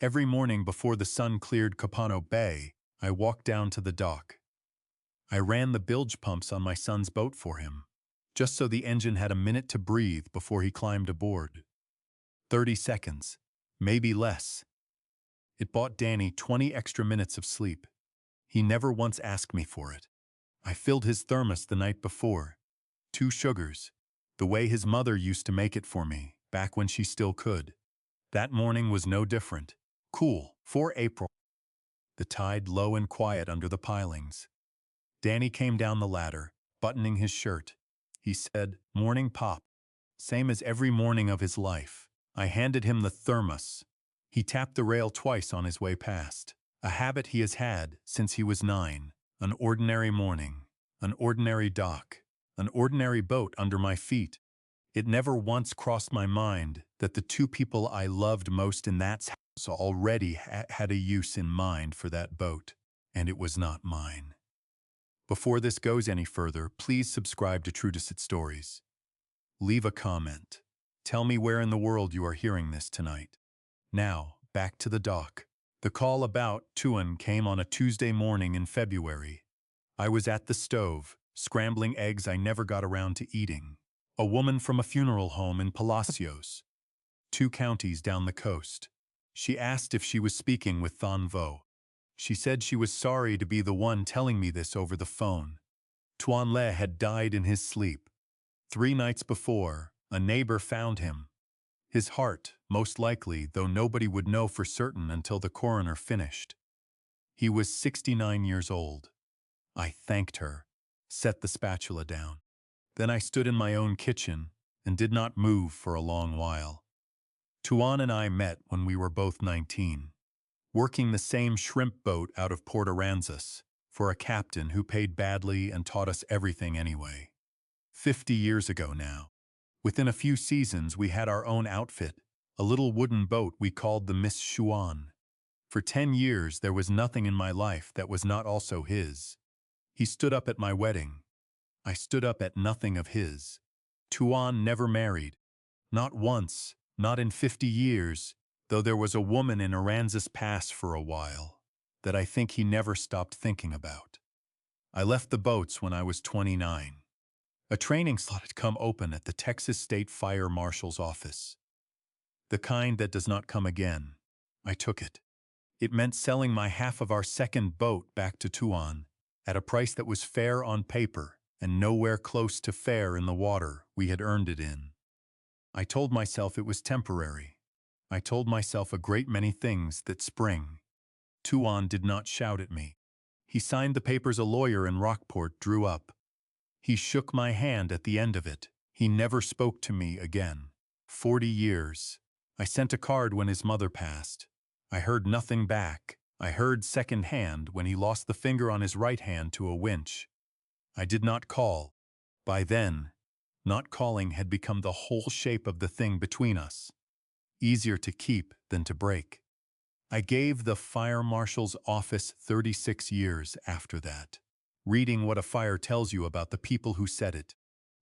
Every morning before the sun cleared Copano Bay, I walked down to the dock. I ran the bilge pumps on my son's boat for him, just so the engine had a minute to breathe before he climbed aboard. 30 seconds, maybe less. It bought Danny 20 extra minutes of sleep. He never once asked me for it. I filled his thermos the night before. 2 sugars, the way his mother used to make it for me, back when she still could. That morning was no different. Cool, 4 April. The tide low and quiet under the pilings. Danny came down the ladder, buttoning his shirt. He said, "Morning, Pop." Same as every morning of his life. I handed him the thermos. He tapped the rail twice on his way past. A habit he has had since he was 9. An ordinary morning. An ordinary dock. An ordinary boat under my feet. It never once crossed my mind that the 2 people I loved most in that house already had a use in mind for that boat, and it was not mine. Before this goes any further, please subscribe to True Deceit Stories. Leave a comment. Tell me where in the world you are hearing this tonight. Now, back to the dock. The call about Tuan came on a Tuesday morning in February. I was at the stove, scrambling eggs I never got around to eating. A woman from a funeral home in Palacios, 2 counties down the coast. She asked if she was speaking with Thon Vo. She said she was sorry to be the one telling me this over the phone. Tuan Le had died in his sleep. 3 nights before, a neighbor found him. His heart, most likely, though nobody would know for certain until the coroner finished. He was 69 years old. I thanked her, set the spatula down. Then I stood in my own kitchen and did not move for a long while. Tuan and I met when we were both 19, working the same shrimp boat out of Port Aransas for a captain who paid badly and taught us everything anyway. 50 years ago now. Within a few seasons we had our own outfit, a little wooden boat we called the Miss Xuan. For 10 years there was nothing in my life that was not also his. He stood up at my wedding. I stood up at nothing of his. Tuan never married. Not once, not in 50 years, though there was a woman in Aransas Pass for a while that I think he never stopped thinking about. I left the boats when I was 29. A training slot had come open at the Texas State Fire Marshal's office. The kind that does not come again. I took it. It meant selling my half of our second boat back to Tuan at a price that was fair on paper and nowhere close to fair in the water we had earned it in. I told myself it was temporary. I told myself a great many things that spring. Tuan did not shout at me. He signed the papers a lawyer in Rockport drew up. He shook my hand at the end of it. He never spoke to me again. 40 years. I sent a card when his mother passed. I heard nothing back. I heard second hand when he lost the finger on his right hand to a winch. I did not call. By then, not calling had become the whole shape of the thing between us. Easier to keep than to break. I gave the fire marshal's office 36 years after that, reading what a fire tells you about the people who set it.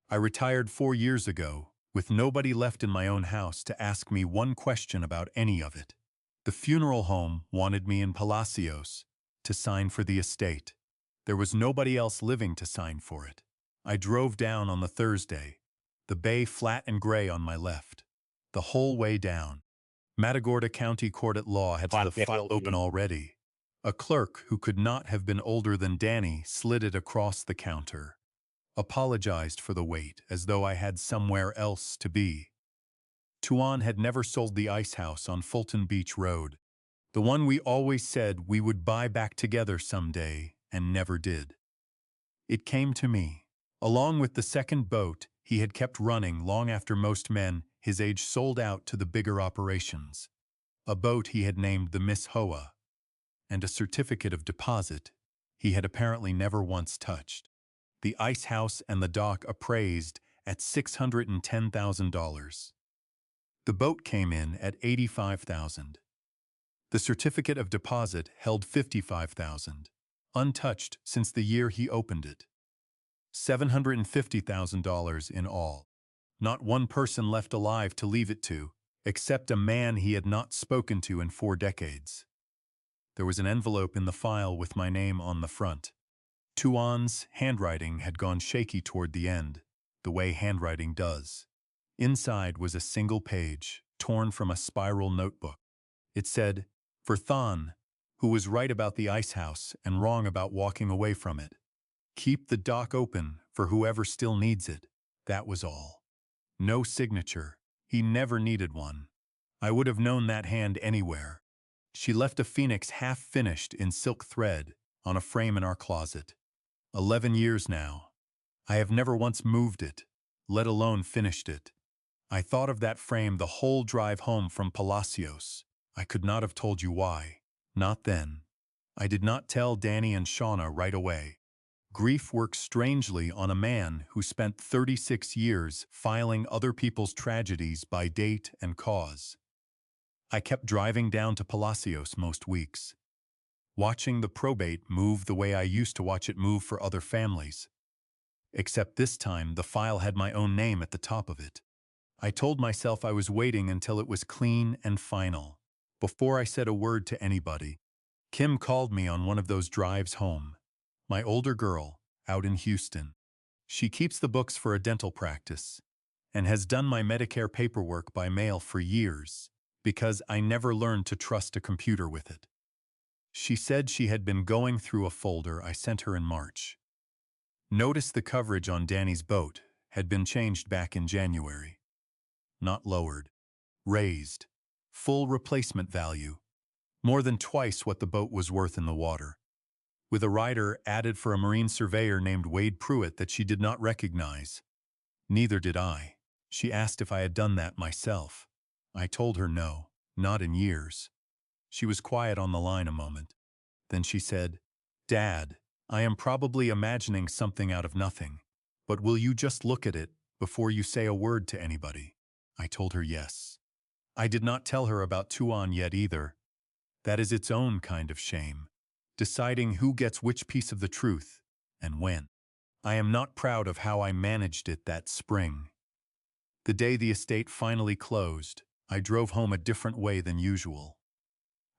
I retired 4 years ago, with nobody left in my own house to ask me one question about any of it. The funeral home wanted me in Palacios to sign for the estate. There was nobody else living to sign for it. I drove down on the Thursday, the bay flat and gray on my left. The whole way down. Matagorda County Court at Law had the file open already. A clerk who could not have been older than Danny slid it across the counter. Apologized for the wait as though I had somewhere else to be. Tuan had never sold the ice house on Fulton Beach Road, the one we always said we would buy back together someday and never did. It came to me. Along with the second boat, he had kept running long after most men his age sold out to the bigger operations. A boat he had named the Miss Hoa, and a certificate of deposit he had apparently never once touched. The ice house and the dock appraised at $610,000. The boat came in at $85,000. The certificate of deposit held $55,000, untouched since the year he opened it. $750,000 in all. Not one person left alive to leave it to, except a man he had not spoken to in 4 decades. There was an envelope in the file with my name on the front. Tuan's handwriting had gone shaky toward the end, the way handwriting does. Inside was a single page, torn from a spiral notebook. It said, "For Thon, who was right about the ice house and wrong about walking away from it. Keep the dock open for whoever still needs it." That was all. No signature. He never needed one. I would have known that hand anywhere. She left a phoenix half-finished in silk thread on a frame in our closet. 11 years now. I have never once moved it, let alone finished it. I thought of that frame the whole drive home from Palacios. I could not have told you why. Not then. I did not tell Danny and Shauna right away. Grief works strangely on a man who spent 36 years filing other people's tragedies by date and cause. I kept driving down to Palacios most weeks, watching the probate move the way I used to watch it move for other families. Except this time the file had my own name at the top of it. I told myself I was waiting until it was clean and final, before I said a word to anybody. Kim called me on one of those drives home. My older girl, out in Houston. She keeps the books for a dental practice, and has done my Medicare paperwork by mail for years, because I never learned to trust a computer with it. She said she had been going through a folder I sent her in March. Notice the coverage on Danny's boat had been changed back in January. Not lowered. Raised. Full replacement value. More than twice what the boat was worth in the water. With a rider added for a marine surveyor named Wade Pruitt that she did not recognize. Neither did I. She asked if I had done that myself. I told her no, not in years. She was quiet on the line a moment. Then she said, "Dad, I am probably imagining something out of nothing, but will you just look at it before you say a word to anybody?" I told her yes. I did not tell her about Tuan yet either. That is its own kind of shame. Deciding who gets which piece of the truth, and when. I am not proud of how I managed it that spring. The day the estate finally closed, I drove home a different way than usual.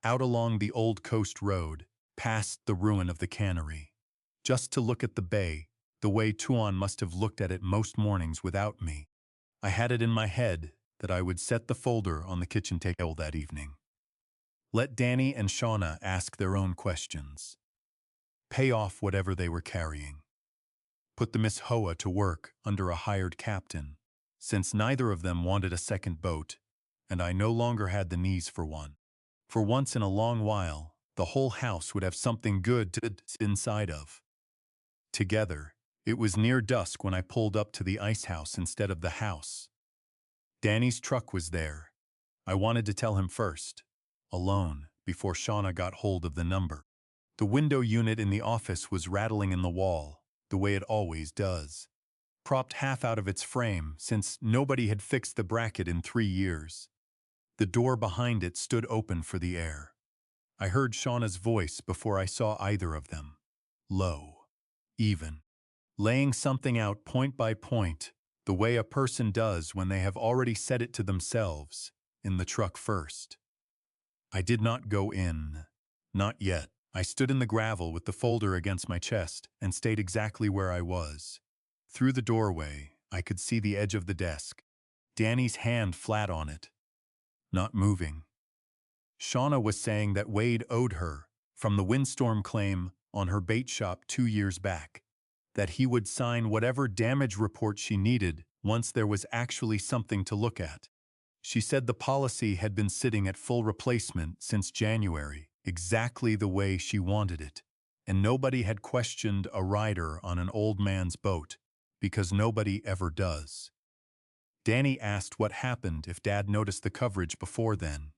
Out along the old coast road, past the ruin of the cannery. Just to look at the bay, the way Tuan must have looked at it most mornings without me. I had it in my head that I would set the folder on the kitchen table that evening. Let Danny and Shauna ask their own questions. Pay off whatever they were carrying. Put the Miss Hoa to work under a hired captain, since neither of them wanted a second boat, and I no longer had the knees for one. For once in a long while, the whole house would have something good to sit inside of. Together, it was near dusk when I pulled up to the ice house instead of the house. Danny's truck was there. I wanted to tell him first. Alone, before Shauna got hold of the number. The window unit in the office was rattling in the wall, the way it always does. Propped half out of its frame, since nobody had fixed the bracket in 3 years. The door behind it stood open for the air. I heard Shauna's voice before I saw either of them. Low. Even. Laying something out point by point, the way a person does when they have already said it to themselves, in the truck first. I did not go in. Not yet. I stood in the gravel with the folder against my chest and stayed exactly where I was. Through the doorway, I could see the edge of the desk. Danny's hand flat on it. Not moving. Shauna was saying that Wade owed her, from the windstorm claim on her bait shop 2 years back, that he would sign whatever damage report she needed once there was actually something to look at. She said the policy had been sitting at full replacement since January, exactly the way she wanted it, and nobody had questioned a rider on an old man's boat, because nobody ever does. Danny asked what happened if Dad noticed the coverage before then.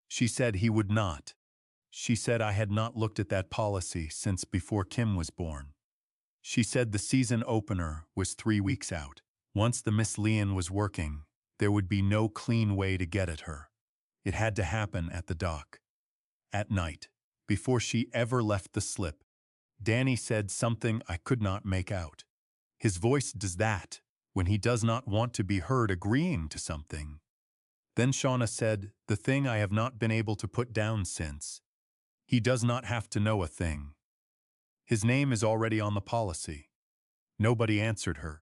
She said he would not. She said I had not looked at that policy since before Kim was born. She said the season opener was 3 weeks out. Once the Miss Leon was working, there would be no clean way to get at her. It had to happen at the dock. At night, before she ever left the slip, Danny said something I could not make out. His voice does that when he does not want to be heard agreeing to something. Then Shauna said, "The thing I have not been able to put down since. He does not have to know a thing. His name is already on the policy." Nobody answered her.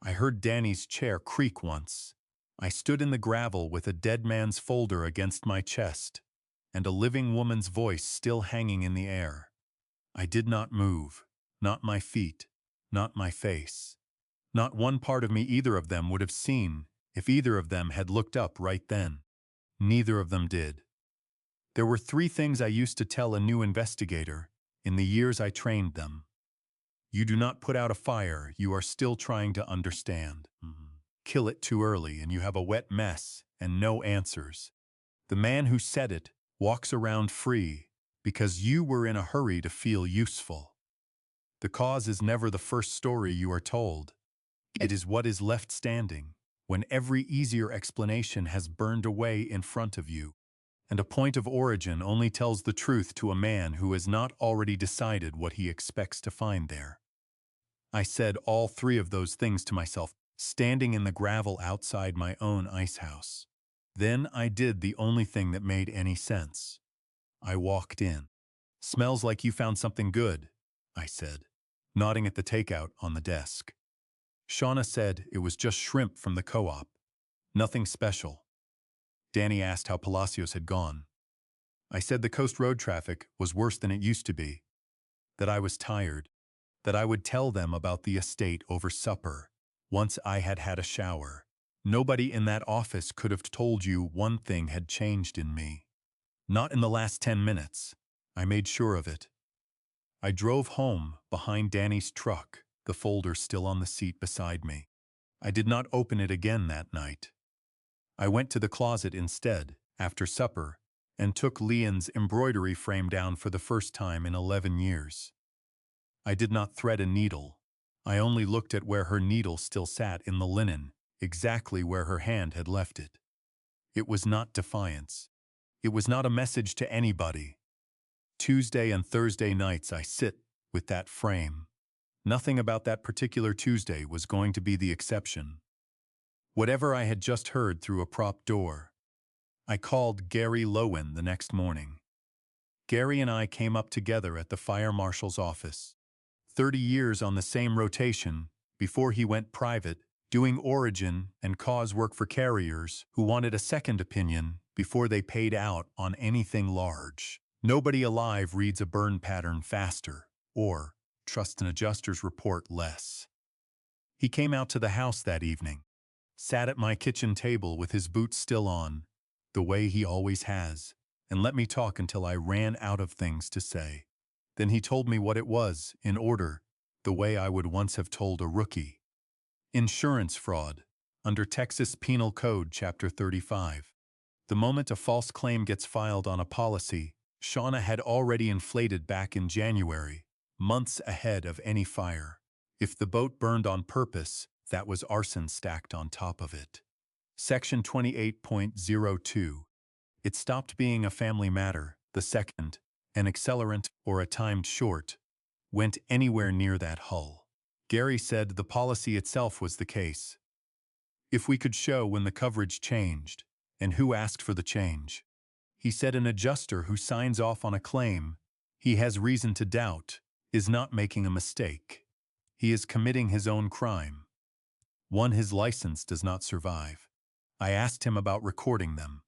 I heard Danny's chair creak once. I stood in the gravel with a dead man's folder against my chest, and a living woman's voice still hanging in the air. I did not move, not my feet, not my face. Not one part of me either of them would have seen if either of them had looked up right then. Neither of them did. There were 3 things I used to tell a new investigator in the years I trained them. You do not put out a fire you are still trying to understand. Kill it too early and you have a wet mess and no answers. The man who said it walks around free because you were in a hurry to feel useful. The cause is never the first story you are told. It is what is left standing when every easier explanation has burned away in front of you. And a point of origin only tells the truth to a man who has not already decided what he expects to find there. I said all 3 of those things to myself, standing in the gravel outside my own ice house. Then I did the only thing that made any sense. I walked in. "Smells like you found something good," I said, nodding at the takeout on the desk. Shauna said it was just shrimp from the co-op. Nothing special. Danny asked how Palacios had gone. I said the coast road traffic was worse than it used to be, that I was tired, that I would tell them about the estate over supper, once I had had a shower. Nobody in that office could have told you one thing had changed in me. Not in the last 10 minutes. I made sure of it. I drove home behind Danny's truck, the folder still on the seat beside me. I did not open it again that night. I went to the closet instead, after supper, and took Leon's embroidery frame down for the first time in 11 years. I did not thread a needle. I only looked at where her needle still sat in the linen, exactly where her hand had left it. It was not defiance. It was not a message to anybody. Tuesday and Thursday nights I sit with that frame. Nothing about that particular Tuesday was going to be the exception. Whatever I had just heard through a prop door. I called Gary Lowen the next morning. Gary and I came up together at the fire marshal's office. 30 years on the same rotation before he went private, doing origin and cause work for carriers who wanted a second opinion before they paid out on anything large. Nobody alive reads a burn pattern faster or trusts an adjuster's report less. He came out to the house that evening, sat at my kitchen table with his boots still on, the way he always has, and let me talk until I ran out of things to say. Then he told me what it was, in order, the way I would once have told a rookie. Insurance fraud, under Texas Penal Code Chapter 35. The moment a false claim gets filed on a policy, Shauna had already inflated back in January, months ahead of any fire. If the boat burned on purpose, that was arson stacked on top of it. Section 28.02. It stopped being a family matter the second an accelerant or a timed short went anywhere near that hull. Gary said the policy itself was the case. If we could show when the coverage changed, and who asked for the change. He said an adjuster who signs off on a claim he has reason to doubt is not making a mistake. He is committing his own crime. One his license does not survive. I asked him about recording them.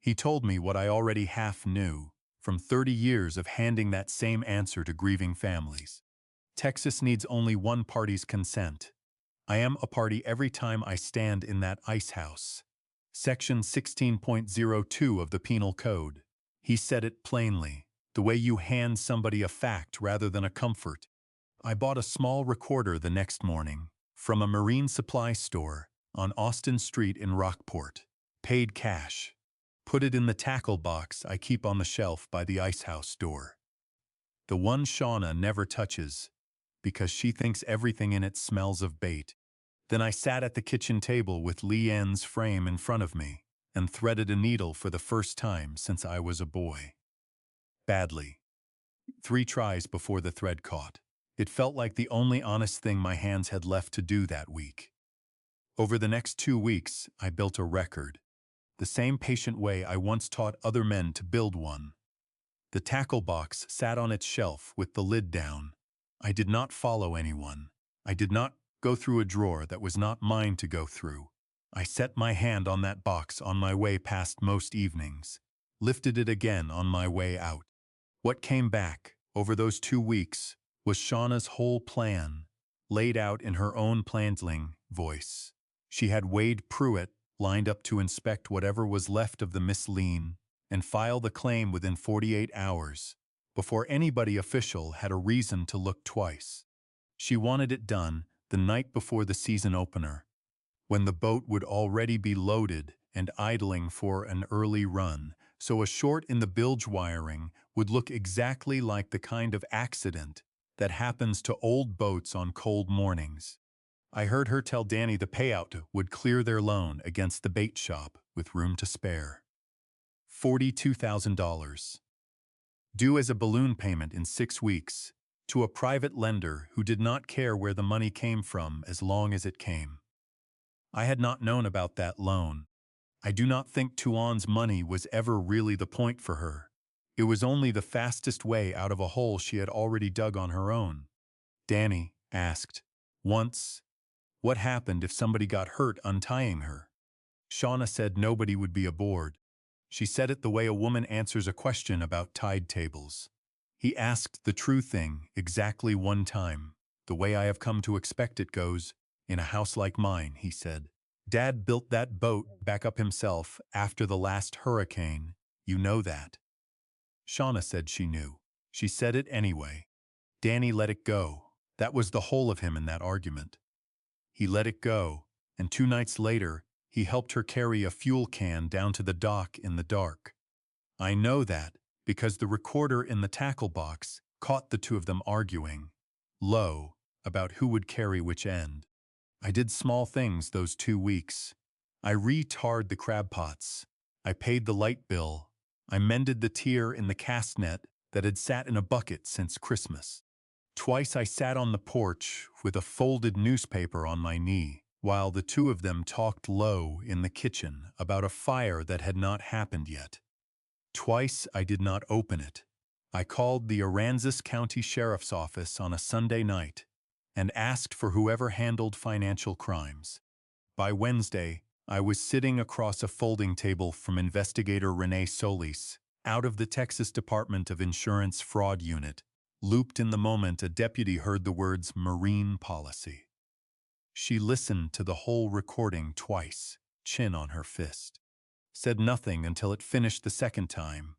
He told me what I already half knew, from 30 years of handing that same answer to grieving families. Texas needs only one party's consent. I am a party every time I stand in that ice house. Section 16.02 of the Penal Code. He said it plainly, the way you hand somebody a fact rather than a comfort. I bought a small recorder the next morning from a marine supply store on Austin Street in Rockport. Paid cash. Put it in the tackle box I keep on the shelf by the ice house door. The one Shauna never touches, because she thinks everything in it smells of bait. Then I sat at the kitchen table with Leanne's frame in front of me and threaded a needle for the first time since I was a boy. Badly. 3 tries before the thread caught. It felt like the only honest thing my hands had left to do that week. Over the next 2 weeks, I built a record. the same patient way I once taught other men to build one. The tackle box sat on its shelf with the lid down. I did not follow anyone. I did not go through a drawer that was not mine to go through. I set my hand on that box on my way past most evenings, lifted it again on my way out. What came back, over those 2 weeks, was Shauna's whole plan, laid out in her own plantling voice. She had Wade Pruitt lined up to inspect whatever was left of the Miss Lean and file the claim within 48 hours, before anybody official had a reason to look twice. She wanted it done the night before the season opener, when the boat would already be loaded and idling for an early run, so a short in the bilge wiring would look exactly like the kind of accident that happens to old boats on cold mornings. I heard her tell Danny the payout would clear their loan against the bait shop with room to spare. $42,000. Due as a balloon payment in 6 weeks, to a private lender who did not care where the money came from as long as it came. I had not known about that loan. I do not think Tuan's money was ever really the point for her. It was only the fastest way out of a hole she had already dug on her own. Danny asked, once, what happened if somebody got hurt untying her? Shauna said nobody would be aboard. She said it the way a woman answers a question about tide tables. He asked the true thing exactly one time, the way I have come to expect it goes, in a house like mine, he said. Dad built that boat back up himself after the last hurricane. You know that. Shauna said she knew. She said it anyway. Danny let it go. That was the whole of him in that argument. He let it go, and 2 nights later, he helped her carry a fuel can down to the dock in the dark. I know that because the recorder in the tackle box caught the two of them arguing, low, about who would carry which end. I did small things those 2 weeks. I re-tarred the crab pots. I paid the light bill. I mended the tier in the cast net that had sat in a bucket since Christmas. Twice I sat on the porch with a folded newspaper on my knee, while the two of them talked low in the kitchen about a fire that had not happened yet. Twice I did not open it. I called the Aransas County Sheriff's Office on a Sunday night and asked for whoever handled financial crimes. By Wednesday, I was sitting across a folding table from investigator Renee Solis, out of the Texas Department of Insurance Fraud Unit, looped in the moment a deputy heard the words marine policy. She listened to the whole recording twice, chin on her fist. Said nothing until it finished the second time.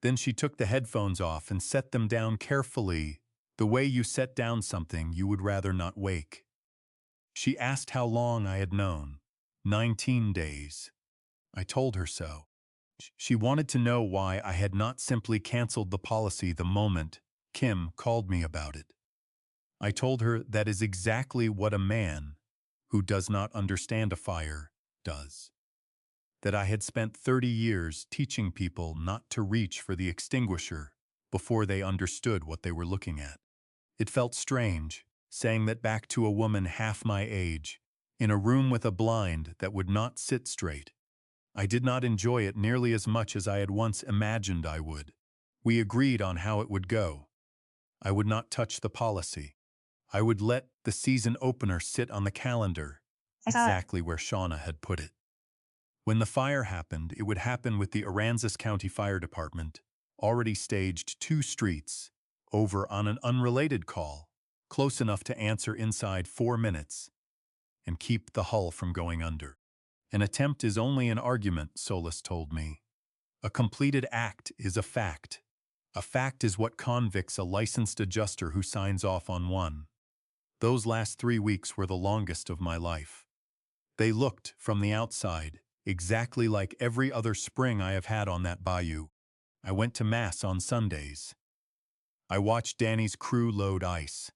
Then she took the headphones off and set them down carefully, the way you set down something you would rather not wake. She asked how long I had known. 19 days. I told her so. She wanted to know why I had not simply canceled the policy the moment Kim called me about it. I told her that is exactly what a man who does not understand a fire does. That I had spent 30 years teaching people not to reach for the extinguisher before they understood what they were looking at. It felt strange, saying that back to a woman half my age, in a room with a blind that would not sit straight. I did not enjoy it nearly as much as I had once imagined I would. We agreed on how it would go. I would not touch the policy. I would let the season opener sit on the calendar, exactly where Shauna had put it. When the fire happened, it would happen with the Aransas County Fire Department, already staged 2 streets, over on an unrelated call, close enough to answer inside 4 minutes, and keep the hull from going under. An attempt is only an argument, Solis told me. A completed act is a fact. A fact is what convicts a licensed adjuster who signs off on one. Those last 3 weeks were the longest of my life. They looked, from the outside, exactly like every other spring I have had on that bayou. I went to Mass on Sundays. I watched Danny's crew load ice.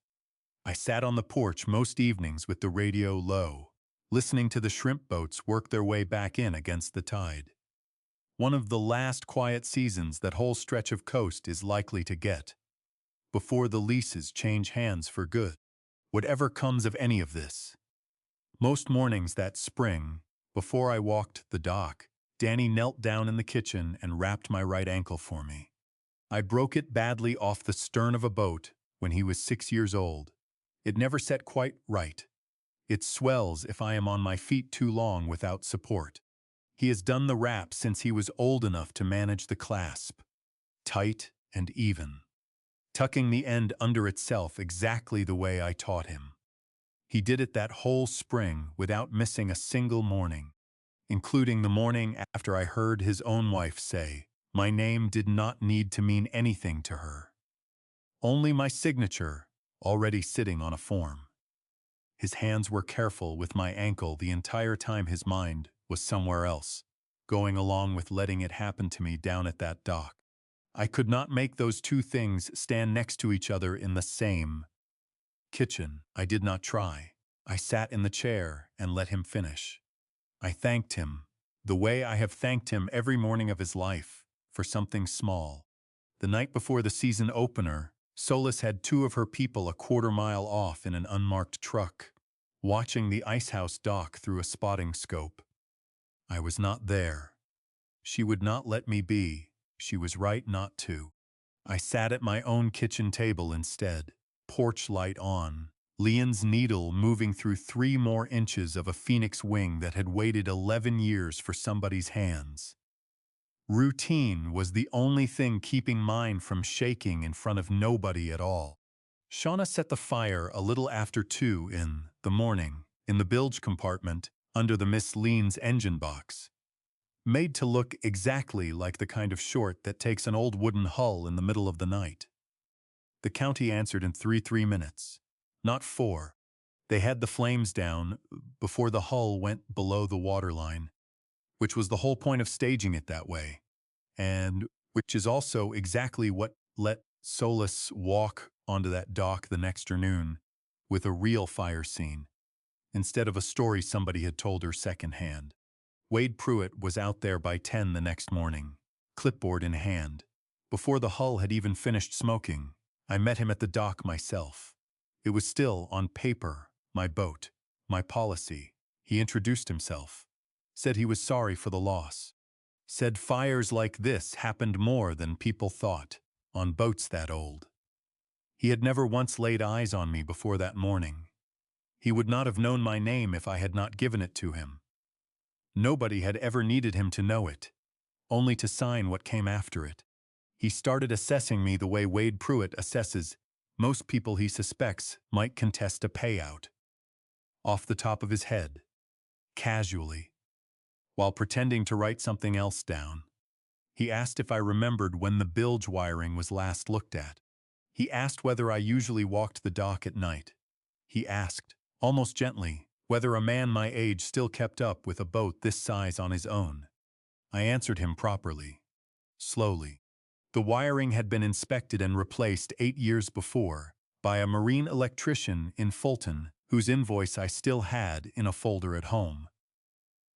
I sat on the porch most evenings with the radio low, listening to the shrimp boats work their way back in against the tide. One of the last quiet seasons that whole stretch of coast is likely to get, before the leases change hands for good. Whatever comes of any of this. Most mornings that spring, before I walked the dock, Danny knelt down in the kitchen and wrapped my right ankle for me. I broke it badly off the stern of a boat when he was 6 years old. It never set quite right. It swells if I am on my feet too long without support. He has done the wrap since he was old enough to manage the clasp. Tight and even, tucking the end under itself exactly the way I taught him. He did it that whole spring without missing a single morning, including the morning after I heard his own wife say my name did not need to mean anything to her. Only my signature, already sitting on a form. His hands were careful with my ankle the entire time his mind was somewhere else, going along with letting it happen to me down at that dock. I could not make those two things stand next to each other in the same kitchen. I did not try. I sat in the chair and let him finish. I thanked him, the way I have thanked him every morning of his life, for something small. The night before the season opener, Solis had two of her people a quarter-mile off in an unmarked truck, watching the icehouse dock through a spotting scope. I was not there. She would not let me be. She was right not to. I sat at my own kitchen table instead, porch light on, Leon's needle moving through 3 more inches of a phoenix wing that had waited 11 years for somebody's hands. Routine was the only thing keeping mine from shaking in front of nobody at all. Shauna set the fire a little after 2 in the morning, in the bilge compartment, under the Miss Lean's engine box. Made to look exactly like the kind of short that takes an old wooden hull in the middle of the night. The county answered in 3 minutes, not 4. They had the flames down before the hull went below the waterline, which was the whole point of staging it that way, and which is also exactly what let Solis walk onto that dock the next afternoon with a real fire scene, instead of a story somebody had told her secondhand. Wade Pruitt was out there by 10 the next morning, clipboard in hand. Before the hull had even finished smoking, I met him at the dock myself. It was still, on paper, my boat, my policy. He introduced himself, said he was sorry for the loss, said fires like this happened more than people thought, on boats that old. He had never once laid eyes on me before that morning. He would not have known my name if I had not given it to him. Nobody had ever needed him to know it, only to sign what came after it. He started assessing me the way Wade Pruitt assesses most people he suspects might contest a payout. Off the top of his head, casually, while pretending to write something else down. He asked if I remembered when the bilge wiring was last looked at. He asked whether I usually walked the dock at night. He asked, almost gently, whether a man my age still kept up with a boat this size on his own. I answered him properly, slowly. The wiring had been inspected and replaced 8 years before by a marine electrician in Fulton, whose invoice I still had in a folder at home.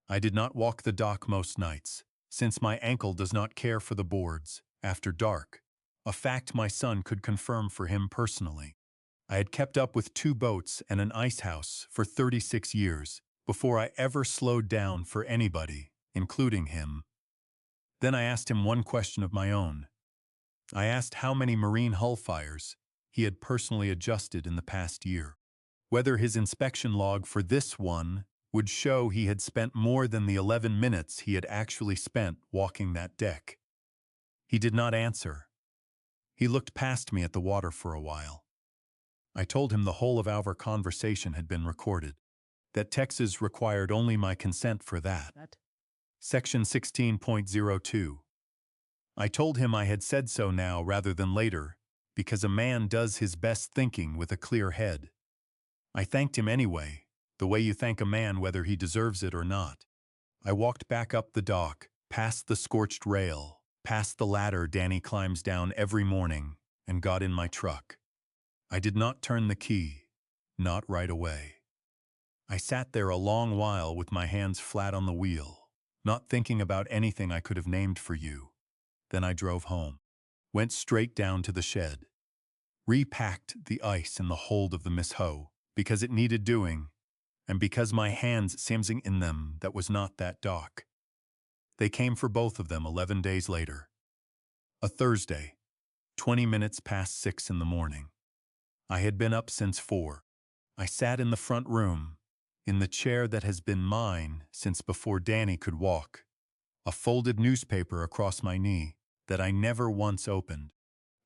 I did not walk the dock most nights, since my ankle does not care for the boards after dark, a fact my son could confirm for him personally. I had kept up with 2 boats and an icehouse for 36 years before I ever slowed down for anybody, including him. Then I asked him one question of my own. I asked how many marine hull fires he had personally adjusted in the past year, whether his inspection log for this one would show he had spent more than the 11 minutes he had actually spent walking that deck. He did not answer. He looked past me at the water for a while. I told him the whole of our conversation had been recorded, that Texas required only my consent for that. Section 16.02. I told him I had said so now rather than later, because a man does his best thinking with a clear head. I thanked him anyway, the way you thank a man whether he deserves it or not. I walked back up the dock, past the scorched rail, past the ladder Danny climbs down every morning, and got in my truck. I did not turn the key, not right away. I sat there a long while with my hands flat on the wheel, not thinking about anything I could have named for you. Then I drove home, went straight down to the shed, repacked the ice in the hold of the Miss Ho, because it needed doing, and because my hands something in them that was not that dock. They came for both of them 11 days later. A Thursday, 20 minutes past 6 in the morning. I had been up since 4. I sat in the front room, in the chair that has been mine since before Danny could walk, a folded newspaper across my knee that I never once opened.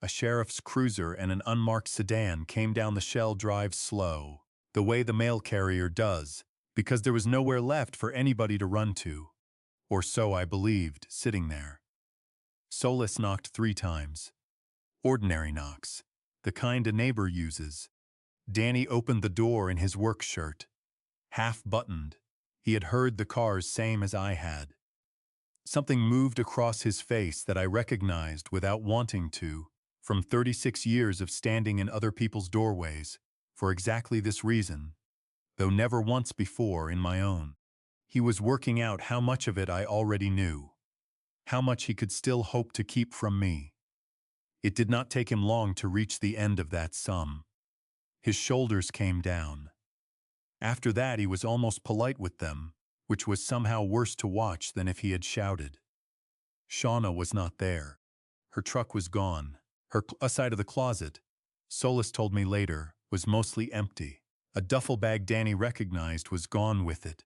A sheriff's cruiser and an unmarked sedan came down the Shell Drive slow, the way the mail carrier does, because there was nowhere left for anybody to run to. Or so I believed, sitting there. Solis knocked 3 times. Ordinary knocks, the kind a neighbor uses. Danny opened the door in his work shirt. Half-buttoned, he had heard the cars same as I had. Something moved across his face that I recognized without wanting to, from 36 years of standing in other people's doorways, for exactly this reason, though never once before in my own. He was working out how much of it I already knew, how much he could still hope to keep from me. It did not take him long to reach the end of that sum. His shoulders came down. After that he was almost polite with them, which was somehow worse to watch than if he had shouted. Shauna was not there. Her truck was gone. Her side of the closet, Solis told me later, was mostly empty. A duffel bag Danny recognized was gone with it.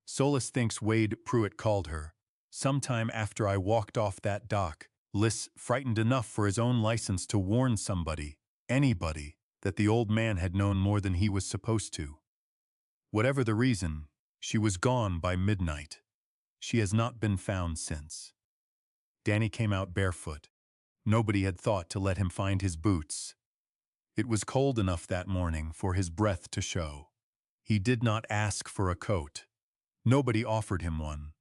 Solis thinks Wade Pruitt called her. Sometime after I walked off that dock, Liss frightened enough for his own license to warn somebody, anybody, that the old man had known more than he was supposed to. Whatever the reason, she was gone by midnight. She has not been found since. Danny came out barefoot. Nobody had thought to let him find his boots. It was cold enough that morning for his breath to show. He did not ask for a coat. Nobody offered him one.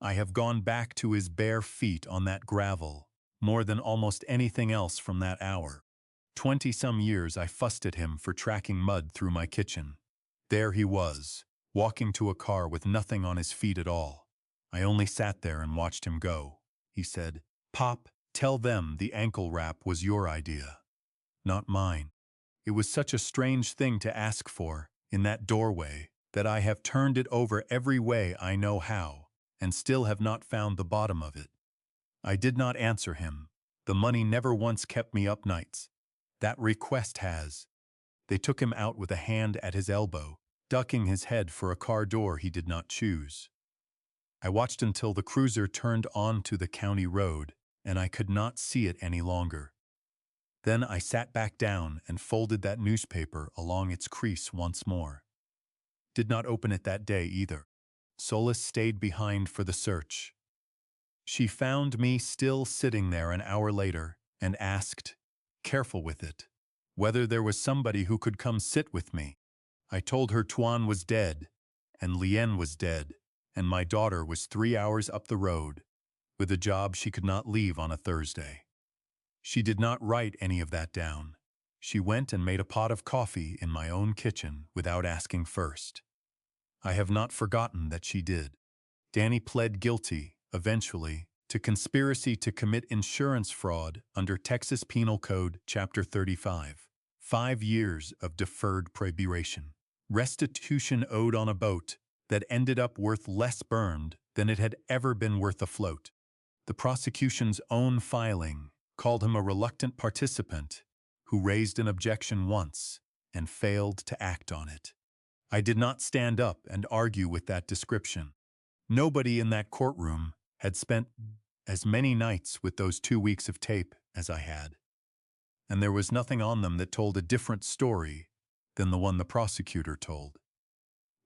I have gone back to his bare feet on that gravel, more than almost anything else from that hour. 20-some years I fussed at him for tracking mud through my kitchen. There he was, walking to a car with nothing on his feet at all. I only sat there and watched him go. He said, "Pop, tell them the ankle wrap was your idea, not mine." It was such a strange thing to ask for, in that doorway, that I have turned it over every way I know how, and still have not found the bottom of it. I did not answer him. The money never once kept me up nights. That request has. They took him out with a hand at his elbow, ducking his head for a car door he did not choose. I watched until the cruiser turned onto the county road, and I could not see it any longer. Then I sat back down and folded that newspaper along its crease once more. Did not open it that day either. Solis stayed behind for the search. She found me still sitting there an hour later and asked, careful with it, whether there was somebody who could come sit with me. I told her Tuan was dead, and Lien was dead, and my daughter was 3 hours up the road, with a job she could not leave on a Thursday. She did not write any of that down. She went and made a pot of coffee in my own kitchen without asking first. I have not forgotten that she did. Danny pled guilty, eventually, to conspiracy to commit insurance fraud under Texas Penal Code, Chapter 35. 5 years of deferred probation. Restitution owed on a boat that ended up worth less burned than it had ever been worth afloat. The prosecution's own filing called him a reluctant participant who raised an objection once and failed to act on it. I did not stand up and argue with that description. Nobody in that courtroom had spent as many nights with those 2 weeks of tape as I had, and there was nothing on them that told a different story than the one the prosecutor told.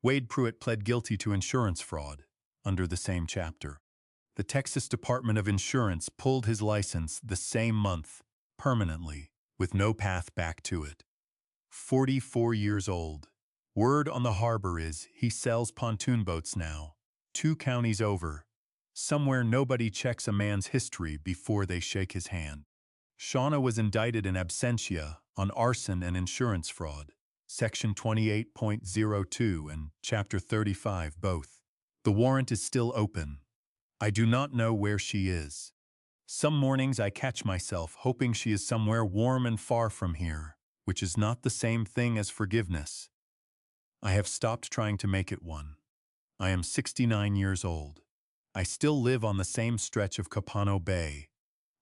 Wade Pruitt pled guilty to insurance fraud under the same chapter. The Texas Department of Insurance pulled his license the same month, permanently, with no path back to it. 44 years old. Word on the harbor is he sells pontoon boats now, 2 counties over. Somewhere nobody checks a man's history before they shake his hand. Shauna was indicted in absentia on arson and insurance fraud, Section 28.02 and Chapter 35 both. The warrant is still open. I do not know where she is. Some mornings I catch myself hoping she is somewhere warm and far from here, which is not the same thing as forgiveness. I have stopped trying to make it one. I am 69 years old. I still live on the same stretch of Copano Bay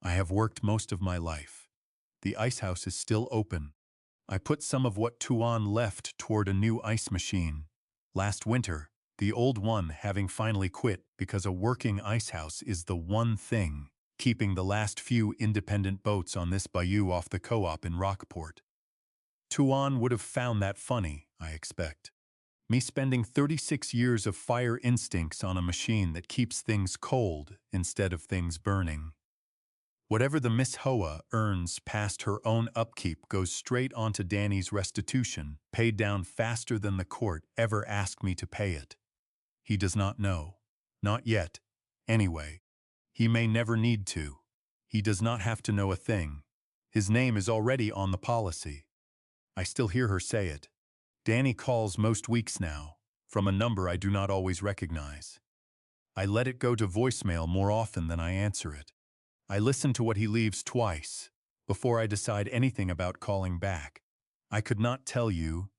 I have worked most of my life. The ice house is still open. I put some of what Tuan left toward a new ice machine. Last winter, the old one having finally quit because a working ice house is the one thing keeping the last few independent boats on this bayou off the co-op in Rockport. Tuan would have found that funny, I expect. Me spending 36 years of fire instincts on a machine that keeps things cold instead of things burning. Whatever the Miss Hoa earns past her own upkeep goes straight onto Danny's restitution, paid down faster than the court ever asked me to pay it. He does not know. Not yet. Anyway. He may never need to. He does not have to know a thing. His name is already on the policy. I still hear her say it. Danny calls most weeks now, from a number I do not always recognize. I let it go to voicemail more often than I answer it. I listen to what he leaves twice, before I decide anything about calling back. I could not tell you,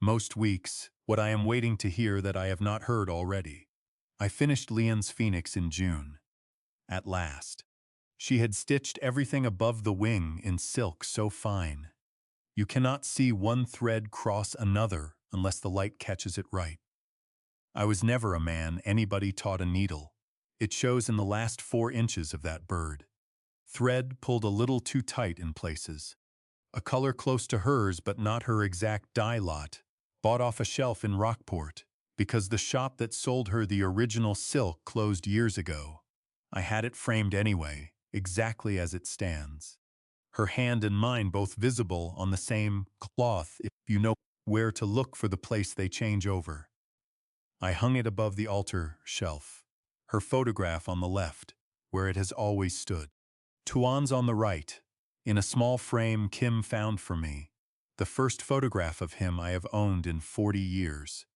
most weeks, what I am waiting to hear that I have not heard already. I finished Leon's Phoenix in June. At last. She had stitched everything above the wing in silk so fine. You cannot see one thread cross another unless the light catches it right. I was never a man anybody taught a needle. It shows in the last 4 inches of that bird. Thread pulled a little too tight in places. A color close to hers but not her exact dye lot, bought off a shelf in Rockport, because the shop that sold her the original silk closed years ago. I had it framed anyway, exactly as it stands. Her hand and mine both visible on the same cloth if you know where to look for the place they change over. I hung it above the altar shelf, her photograph on the left, where it has always stood. Tuan's on the right, in a small frame Kim found for me, the first photograph of him I have owned in 40 years.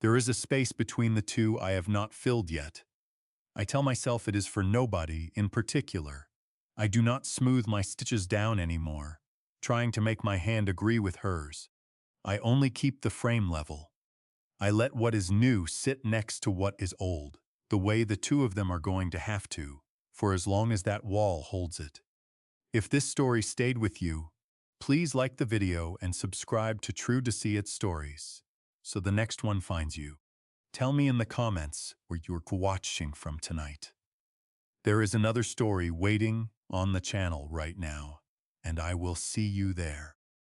There is a space between the two I have not filled yet. I tell myself it is for nobody in particular. I do not smooth my stitches down anymore, trying to make my hand agree with hers. I only keep the frame level. I let what is new sit next to what is old, the way the two of them are going to have to, for as long as that wall holds it. If this story stayed with you, please like the video and subscribe to True to See It Stories, so the next one finds you. Tell me in the comments where you're watching from tonight. There is another story waiting on the channel right now, and I will see you there.